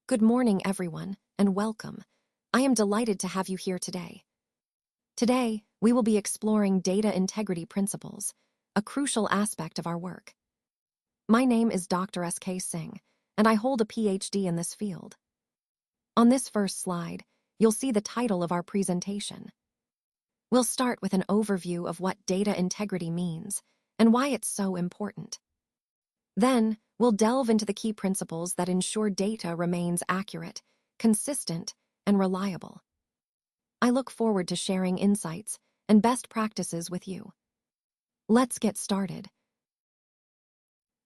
Good morning, everyone, and welcome. I am delighted to have you here today. Today, we will be exploring data integrity principles, a crucial aspect of our work. My name is Dr. S.K. Singh, and I hold a PhD in this field. On this first slide, you'll see the title of our presentation. We'll start with an overview of what data integrity means and why it's so important. Then, we'll delve into the key principles that ensure data remains accurate, consistent, and reliable. I look forward to sharing insights and best practices with you. Let's get started.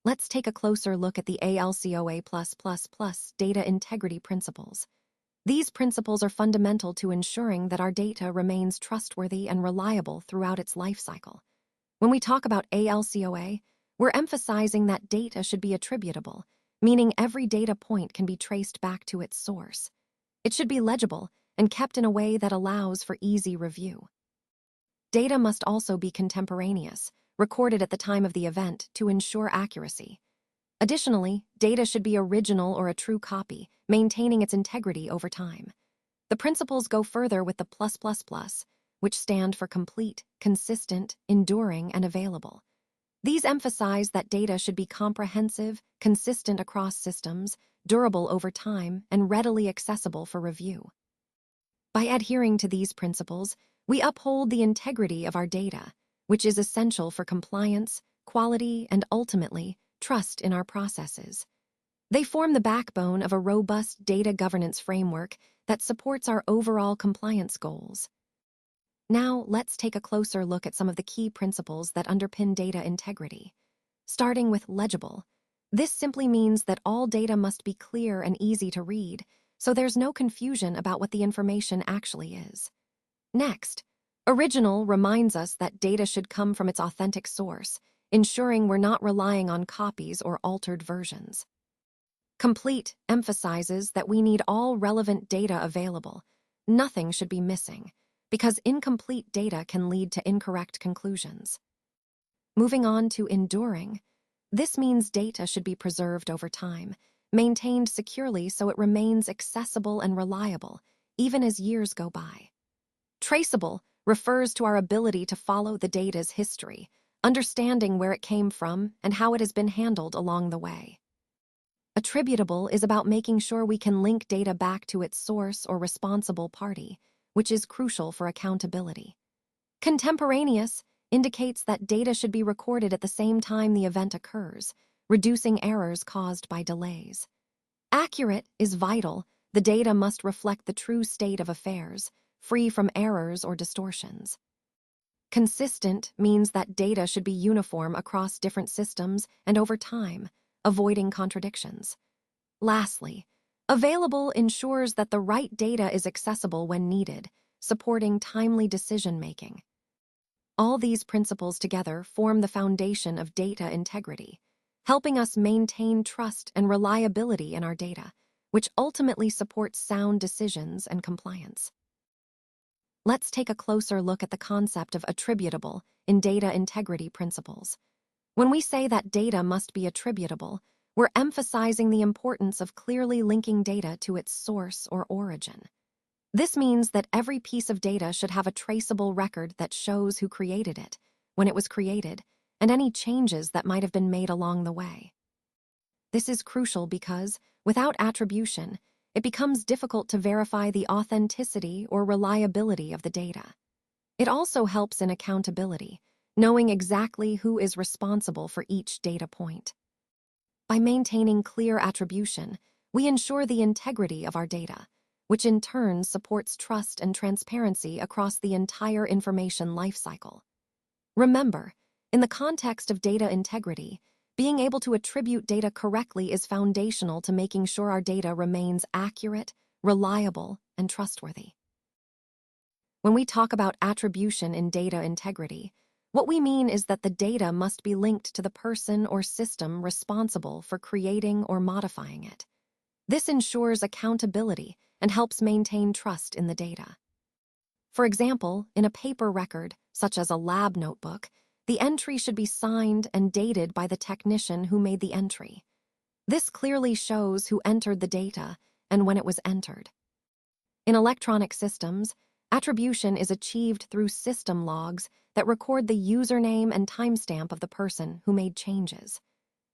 Let's take a closer look at the ALCOA+++ data integrity principles. These principles are fundamental to ensuring that our data remains trustworthy and reliable throughout its life cycle. When we talk about ALCOA, we're emphasizing that data should be attributable, meaning every data point can be traced back to its source. It should be legible and kept in a way that allows for easy review. Data must also be contemporaneous, recorded at the time of the event to ensure accuracy. Additionally, data should be original or a true copy, maintaining its integrity over time. The principles go further with the +++, which stand for complete, consistent, enduring, and available. These emphasize that data should be comprehensive, consistent across systems, durable over time, and readily accessible for review. By adhering to these principles, we uphold the integrity of our data, which is essential for compliance, quality, and ultimately, trust in our processes. They form the backbone of a robust data governance framework that supports our overall compliance goals. Now, let's take a closer look at some of the key principles that underpin data integrity. Starting with legible. This simply means that all data must be clear and easy to read, so there's no confusion about what the information actually is. Next, original reminds us that data should come from its authentic source, ensuring we're not relying on copies or altered versions. Complete emphasizes that we need all relevant data available. Nothing should be missing, because incomplete data can lead to incorrect conclusions. Moving on to enduring, this means data should be preserved over time, maintained securely so it remains accessible and reliable, even as years go by. Traceable refers to our ability to follow the data's history, understanding where it came from and how it has been handled along the way. Attributable is about making sure we can link data back to its source or responsible party, which is crucial for accountability. Contemporaneous indicates that data should be recorded at the same time the event occurs, reducing errors caused by delays. Accurate is vital. The data must reflect the true state of affairs, free from errors or distortions. Consistent means that data should be uniform across different systems and over time, avoiding contradictions. Lastly, available ensures that the right data is accessible when needed, supporting timely decision-making. All these principles together form the foundation of data integrity, helping us maintain trust and reliability in our data, which ultimately supports sound decisions and compliance. Let's take a closer look at the concept of attributable in data integrity principles. When we say that data must be attributable, we're emphasizing the importance of clearly linking data to its source or origin. This means that every piece of data should have a traceable record that shows who created it, when it was created, and any changes that might have been made along the way. This is crucial because, without attribution, it becomes difficult to verify the authenticity or reliability of the data. It also helps in accountability, knowing exactly who is responsible for each data point. By maintaining clear attribution, we ensure the integrity of our data, which in turn supports trust and transparency across the entire information lifecycle. Remember, in the context of data integrity, being able to attribute data correctly is foundational to making sure our data remains accurate, reliable, and trustworthy. When we talk about attribution in data integrity, what we mean is that the data must be linked to the person or system responsible for creating or modifying it. This ensures accountability and helps maintain trust in the data. For example, in a paper record, such as a lab notebook, the entry should be signed and dated by the technician who made the entry. This clearly shows who entered the data and when it was entered. In electronic systems, attribution is achieved through system logs that record the username and timestamp of the person who made changes.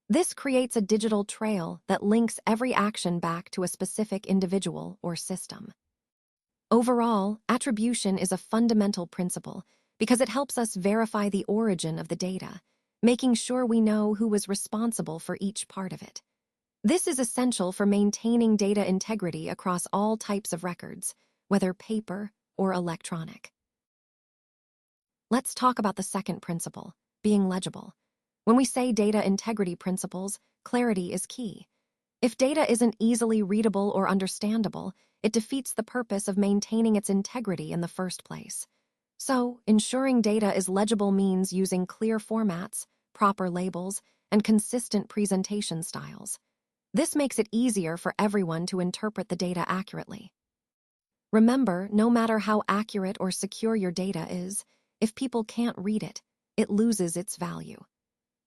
This creates a digital trail that links every action back to a specific individual or system. Overall, attribution is a fundamental principle because it helps us verify the origin of the data, making sure we know who was responsible for each part of it. This is essential for maintaining data integrity across all types of records, whether paper or electronic. Let's talk about the second principle, being legible. When we say data integrity principles, clarity is key. If data isn't easily readable or understandable, it defeats the purpose of maintaining its integrity in the first place. So, ensuring data is legible means using clear formats, proper labels, and consistent presentation styles. This makes it easier for everyone to interpret the data accurately. Remember, no matter how accurate or secure your data is, if people can't read it, it loses its value.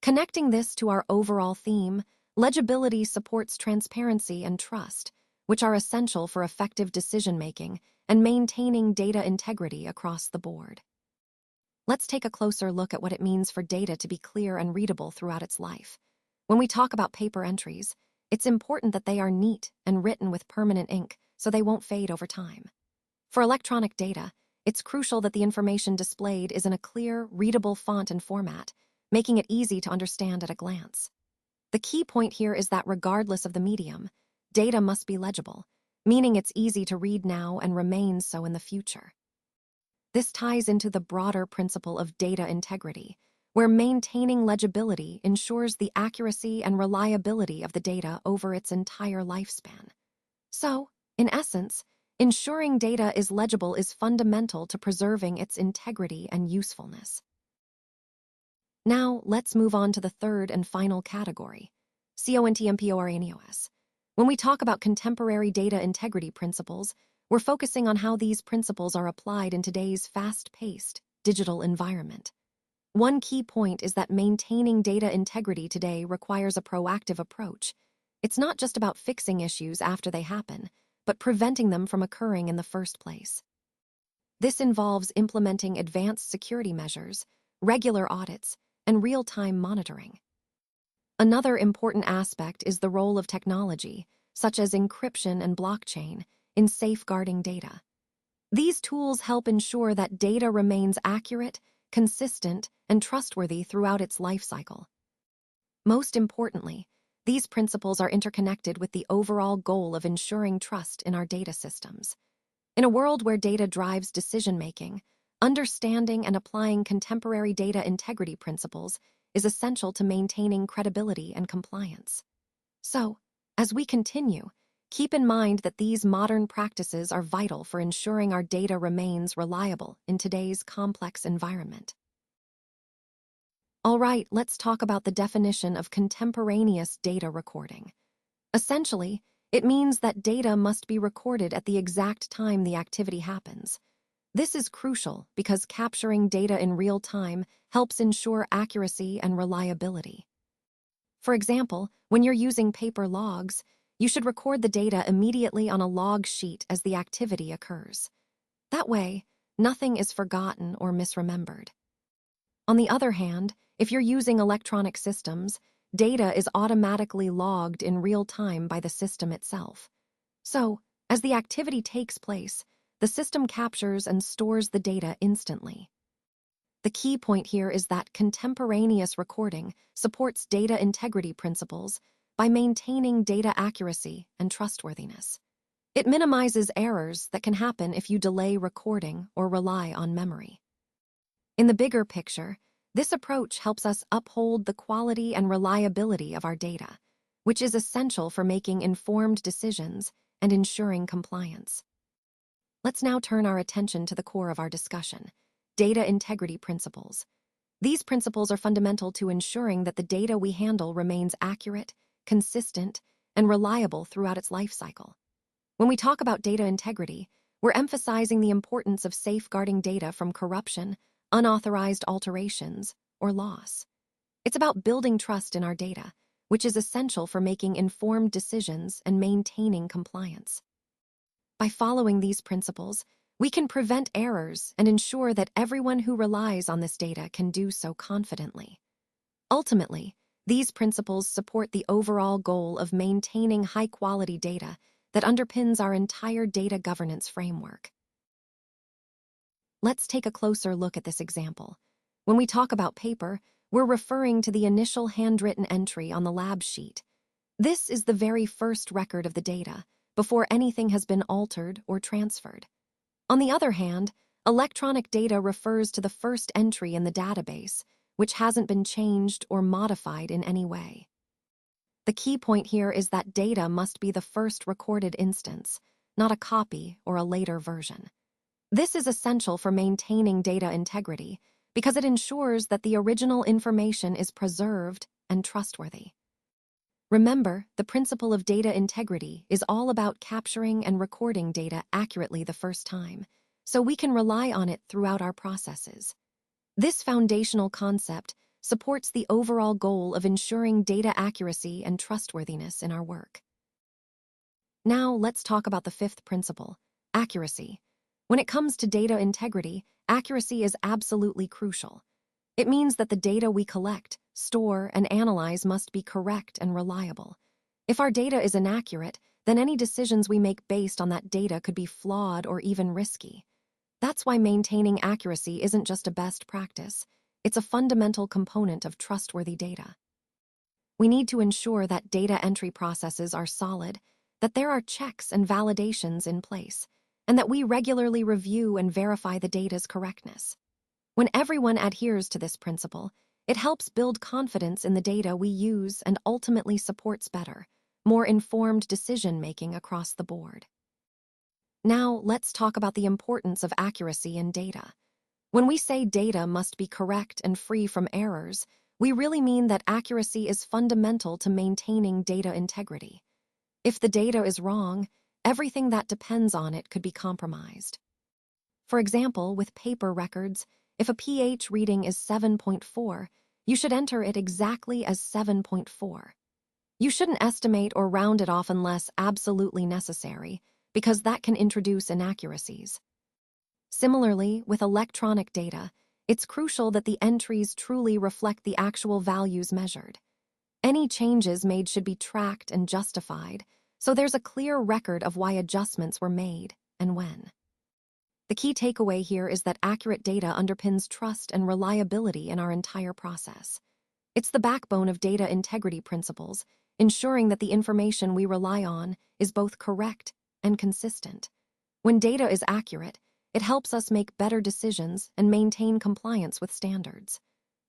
Connecting this to our overall theme, legibility supports transparency and trust, which are essential for effective decision-making and maintaining data integrity across the board. Let's take a closer look at what it means for data to be clear and readable throughout its life. When we talk about paper entries, it's important that they are neat and written with permanent ink so they won't fade over time. For electronic data, it's crucial that the information displayed is in a clear, readable font and format, making it easy to understand at a glance. The key point here is that regardless of the medium, data must be legible, meaning it's easy to read now and remains so in the future. This ties into the broader principle of data integrity, where maintaining legibility ensures the accuracy and reliability of the data over its entire lifespan. So, in essence, ensuring data is legible is fundamental to preserving its integrity and usefulness. Now, let's move on to the third and final category, CONTEMPORANEOS. When we talk about contemporary data integrity principles, we're focusing on how these principles are applied in today's fast-paced digital environment. One key point is that maintaining data integrity today requires a proactive approach. It's not just about fixing issues after they happen, but preventing them from occurring in the first place. This involves implementing advanced security measures, regular audits, and real-time monitoring. Another important aspect is the role of technology, such as encryption and blockchain, in safeguarding data. These tools help ensure that data remains accurate, consistent, and trustworthy throughout its life cycle. Most importantly, these principles are interconnected with the overall goal of ensuring trust in our data systems. In a world where data drives decision-making, understanding and applying contemporary data integrity principles is essential to maintaining credibility and compliance. So, as we continue, keep in mind that these modern practices are vital for ensuring our data remains reliable in today's complex environment. All right, let's talk about the definition of contemporaneous data recording. Essentially, it means that data must be recorded at the exact time the activity happens. This is crucial because capturing data in real time helps ensure accuracy and reliability. For example, when you're using paper logs, you should record the data immediately on a log sheet as the activity occurs. That way, nothing is forgotten or misremembered. On the other hand, if you're using electronic systems, data is automatically logged in real time by the system itself. So, as the activity takes place, the system captures and stores the data instantly. The key point here is that contemporaneous recording supports data integrity principles by maintaining data accuracy and trustworthiness. It minimizes errors that can happen if you delay recording or rely on memory. In the bigger picture, this approach helps us uphold the quality and reliability of our data, which is essential for making informed decisions and ensuring compliance. Let's now turn our attention to the core of our discussion, data integrity principles. These principles are fundamental to ensuring that the data we handle remains accurate, consistent, and reliable throughout its life cycle. When we talk about data integrity, we're emphasizing the importance of safeguarding data from corruption, unauthorized alterations, or loss. It's about building trust in our data, which is essential for making informed decisions and maintaining compliance. By following these principles, we can prevent errors and ensure that everyone who relies on this data can do so confidently. Ultimately, these principles support the overall goal of maintaining high-quality data that underpins our entire data governance framework. Let's take a closer look at this example. When we talk about paper, we're referring to the initial handwritten entry on the lab sheet. This is the very first record of the data, before anything has been altered or transferred. On the other hand, electronic data refers to the first entry in the database, which hasn't been changed or modified in any way. The key point here is that data must be the first recorded instance, not a copy or a later version. This is essential for maintaining data integrity because it ensures that the original information is preserved and trustworthy. Remember, the principle of data integrity is all about capturing and recording data accurately the first time, so we can rely on it throughout our processes. This foundational concept supports the overall goal of ensuring data accuracy and trustworthiness in our work. Now, let's talk about the fifth principle, accuracy. When it comes to data integrity, accuracy is absolutely crucial. It means that the data we collect, store, and analyze must be correct and reliable. If our data is inaccurate, then any decisions we make based on that data could be flawed or even risky. That's why maintaining accuracy isn't just a best practice, it's a fundamental component of trustworthy data. We need to ensure that data entry processes are solid, that there are checks and validations in place, and that we regularly review and verify the data's correctness. When everyone adheres to this principle, it helps build confidence in the data we use and ultimately supports better, more informed decision-making across the board. Now, let's talk about the importance of accuracy in data. When we say data must be correct and free from errors, we really mean that accuracy is fundamental to maintaining data integrity. If the data is wrong, everything that depends on it could be compromised. For example, with paper records, if a pH reading is 7.4, you should enter it exactly as 7.4. You shouldn't estimate or round it off unless absolutely necessary, because that can introduce inaccuracies. Similarly, with electronic data, it's crucial that the entries truly reflect the actual values measured. Any changes made should be tracked and justified, so there's a clear record of why adjustments were made and when. The key takeaway here is that accurate data underpins trust and reliability in our entire process. It's the backbone of data integrity principles, ensuring that the information we rely on is both correct and consistent. When data is accurate, it helps us make better decisions and maintain compliance with standards.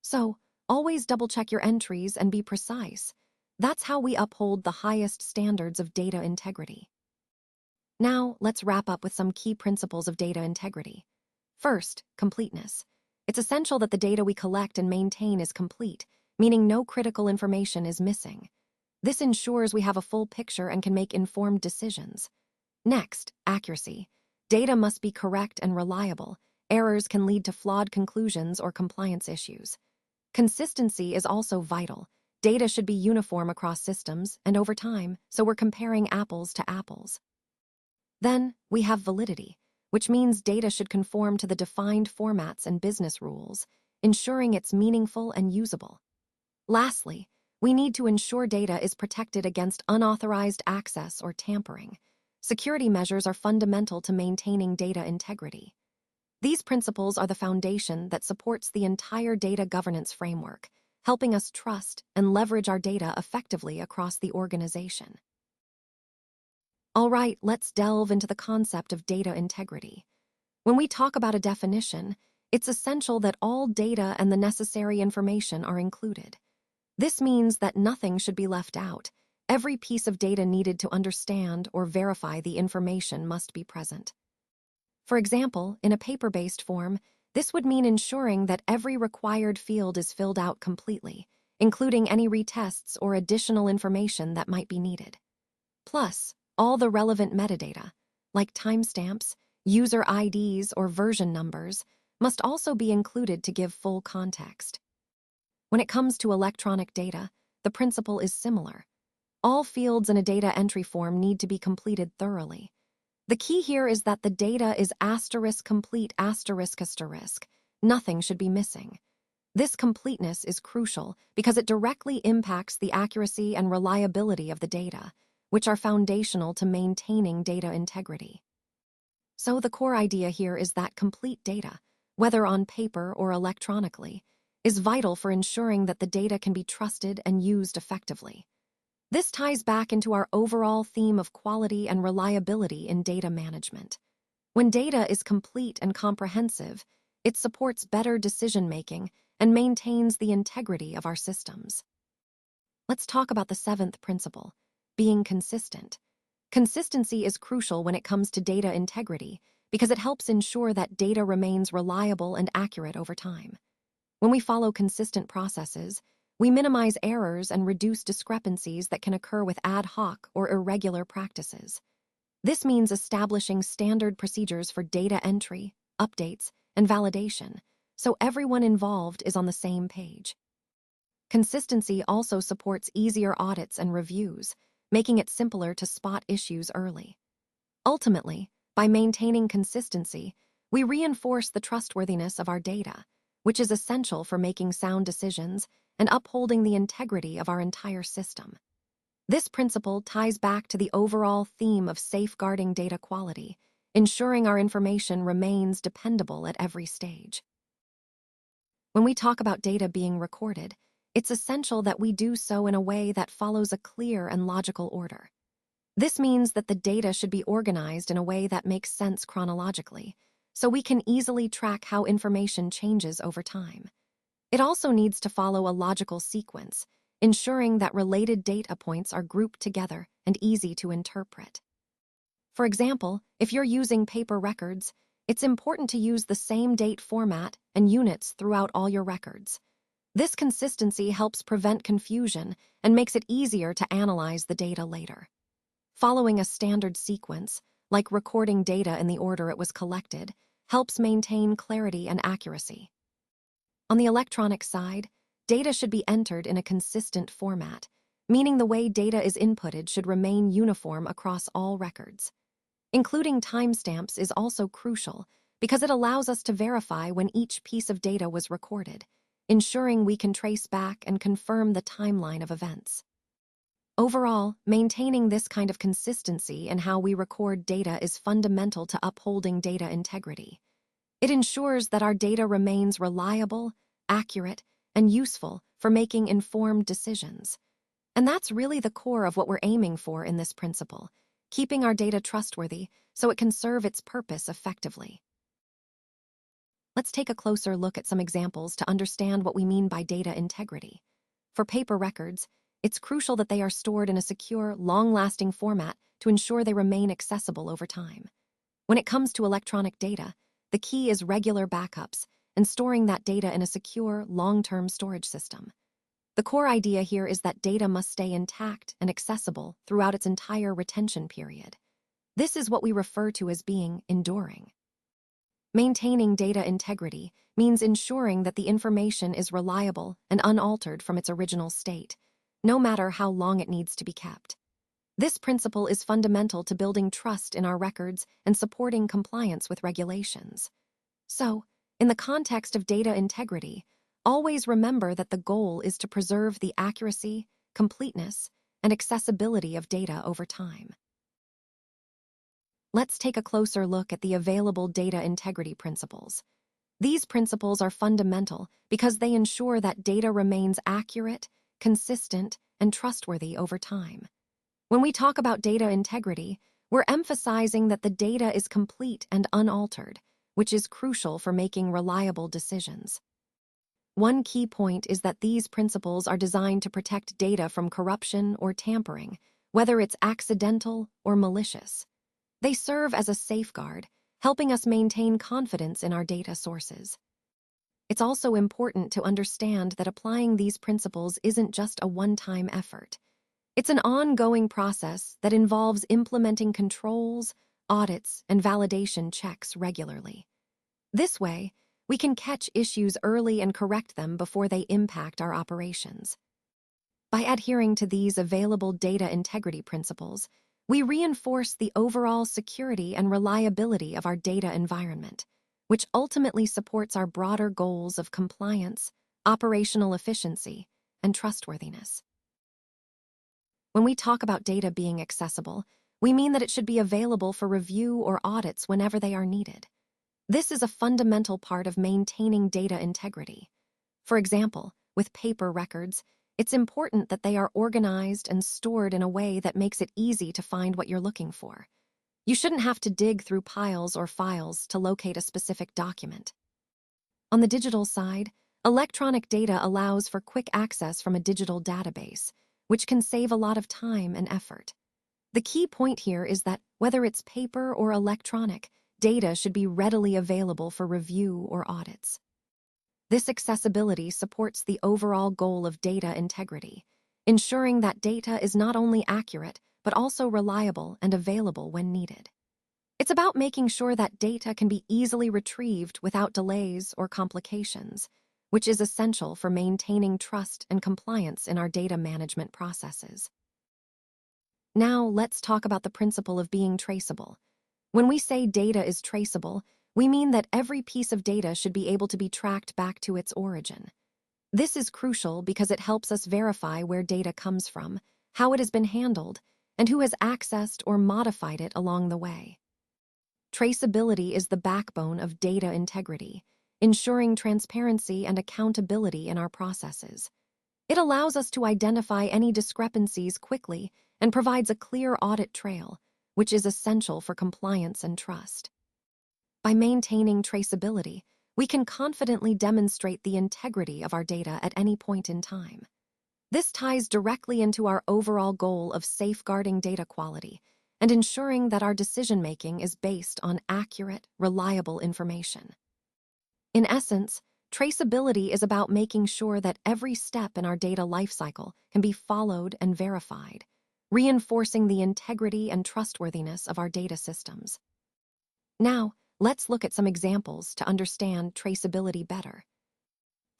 So, always double-check your entries and be precise. That's how we uphold the highest standards of data integrity. Now, let's wrap up with some key principles of data integrity. First, completeness. It's essential that the data we collect and maintain is complete, meaning no critical information is missing. This ensures we have a full picture and can make informed decisions. Next, accuracy. Data must be correct and reliable. Errors can lead to flawed conclusions or compliance issues. Consistency is also vital. Data should be uniform across systems and over time, so we're comparing apples to apples. Then, we have validity, which means data should conform to the defined formats and business rules, ensuring it's meaningful and usable. Lastly, we need to ensure data is protected against unauthorized access or tampering. Security measures are fundamental to maintaining data integrity. These principles are the foundation that supports the entire data governance framework, helping us trust and leverage our data effectively across the organization. All right, let's delve into the concept of data integrity. When we talk about a definition, it's essential that all data and the necessary information are included. This means that nothing should be left out. Every piece of data needed to understand or verify the information must be present. For example, in a paper-based form, this would mean ensuring that every required field is filled out completely, including any retests or additional information that might be needed. Plus, all the relevant metadata, like timestamps, user IDs, or version numbers, must also be included to give full context. When it comes to electronic data, the principle is similar. All fields in a data entry form need to be completed thoroughly. The key here is that the data is asterisk complete asterisk asterisk. Nothing should be missing. This completeness is crucial because it directly impacts the accuracy and reliability of the data, which are foundational to maintaining data integrity. So the core idea here is that complete data, whether on paper or electronically, is vital for ensuring that the data can be trusted and used effectively. This ties back into our overall theme of quality and reliability in data management. When data is complete and comprehensive, it supports better decision-making and maintains the integrity of our systems. Let's talk about the seventh principle, being consistent. Consistency is crucial when it comes to data integrity because it helps ensure that data remains reliable and accurate over time. When we follow consistent processes, we minimize errors and reduce discrepancies that can occur with ad hoc or irregular practices. This means establishing standard procedures for data entry, updates, and validation, so everyone involved is on the same page. Consistency also supports easier audits and reviews, making it simpler to spot issues early. Ultimately, by maintaining consistency, we reinforce the trustworthiness of our data, which is essential for making sound decisions and upholding the integrity of our entire system. This principle ties back to the overall theme of safeguarding data quality, ensuring our information remains dependable at every stage. When we talk about data being recorded, it's essential that we do so in a way that follows a clear and logical order. This means that the data should be organized in a way that makes sense chronologically, so we can easily track how information changes over time. It also needs to follow a logical sequence, ensuring that related data points are grouped together and easy to interpret. For example, if you're using paper records, it's important to use the same date format and units throughout all your records. This consistency helps prevent confusion and makes it easier to analyze the data later. Following a standard sequence, like recording data in the order it was collected, helps maintain clarity and accuracy. On the electronic side, data should be entered in a consistent format, meaning the way data is inputted should remain uniform across all records. Including timestamps is also crucial because it allows us to verify when each piece of data was recorded, ensuring we can trace back and confirm the timeline of events. Overall, maintaining this kind of consistency in how we record data is fundamental to upholding data integrity. It ensures that our data remains reliable, accurate, and useful for making informed decisions. And that's really the core of what we're aiming for in this principle, keeping our data trustworthy so it can serve its purpose effectively. Let's take a closer look at some examples to understand what we mean by data integrity. For paper records, it's crucial that they are stored in a secure, long-lasting format to ensure they remain accessible over time. When it comes to electronic data, the key is regular backups and storing that data in a secure, long-term storage system. The core idea here is that data must stay intact and accessible throughout its entire retention period. This is what we refer to as being enduring. Maintaining data integrity means ensuring that the information is reliable and unaltered from its original state, no matter how long it needs to be kept. This principle is fundamental to building trust in our records and supporting compliance with regulations. So, in the context of data integrity, always remember that the goal is to preserve the accuracy, completeness, and accessibility of data over time. Let's take a closer look at the available data integrity principles. These principles are fundamental because they ensure that data remains accurate, consistent, and trustworthy over time. When we talk about data integrity, we're emphasizing that the data is complete and unaltered, which is crucial for making reliable decisions. One key point is that these principles are designed to protect data from corruption or tampering, whether it's accidental or malicious. They serve as a safeguard, helping us maintain confidence in our data sources. It's also important to understand that applying these principles isn't just a one-time effort. It's an ongoing process that involves implementing controls, audits, and validation checks regularly. This way, we can catch issues early and correct them before they impact our operations. By adhering to these available data integrity principles, We reinforce the overall security and reliability of our data environment, which ultimately supports our broader goals of compliance, operational efficiency, and trustworthiness. When we talk about data being accessible, we mean that it should be available for review or audits whenever they are needed. This is a fundamental part of maintaining data integrity. For example, with paper records, it's important that they are organized and stored in a way that makes it easy to find what you're looking for. You shouldn't have to dig through piles or files to locate a specific document. On the digital side, electronic data allows for quick access from a digital database, which can save a lot of time and effort. The key point here is that whether it's paper or electronic, data should be readily available for review or audits. This accessibility supports the overall goal of data integrity, ensuring that data is not only accurate, but also reliable and available when needed. It's about making sure that data can be easily retrieved without delays or complications, which is essential for maintaining trust and compliance in our data management processes. Now, let's talk about the principle of being traceable. When we say data is traceable, we mean that every piece of data should be able to be tracked back to its origin. This is crucial because it helps us verify where data comes from, how it has been handled, and who has accessed or modified it along the way. Traceability is the backbone of data integrity, ensuring transparency and accountability in our processes. It allows us to identify any discrepancies quickly and provides a clear audit trail, which is essential for compliance and trust. By maintaining traceability, we can confidently demonstrate the integrity of our data at any point in time. This ties directly into our overall goal of safeguarding data quality and ensuring that our decision-making is based on accurate, reliable information. In essence, traceability is about making sure that every step in our data lifecycle can be followed and verified, reinforcing the integrity and trustworthiness of our data systems. Now, let's look at some examples to understand traceability better.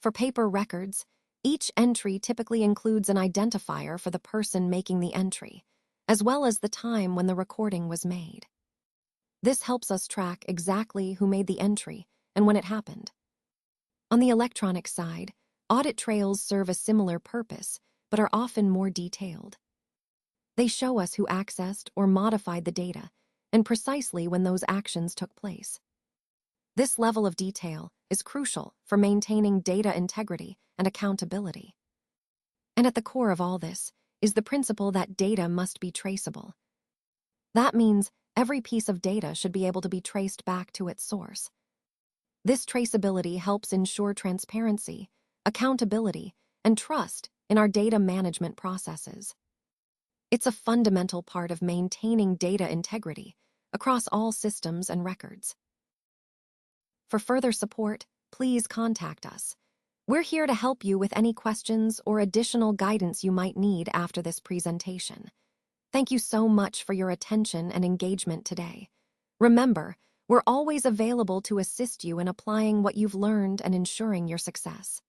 For paper records, each entry typically includes an identifier for the person making the entry, as well as the time when the recording was made. This helps us track exactly who made the entry and when it happened. On the electronic side, audit trails serve a similar purpose, but are often more detailed. They show us who accessed or modified the data, and precisely when those actions took place. This level of detail is crucial for maintaining data integrity and accountability. And at the core of all this is the principle that data must be traceable. That means every piece of data should be able to be traced back to its source. This traceability helps ensure transparency, accountability, and trust in our data management processes. It's a fundamental part of maintaining data integrity across all systems and records. For further support, please contact us. We're here to help you with any questions or additional guidance you might need after this presentation. Thank you so much for your attention and engagement today. Remember, we're always available to assist you in applying what you've learned and ensuring your success.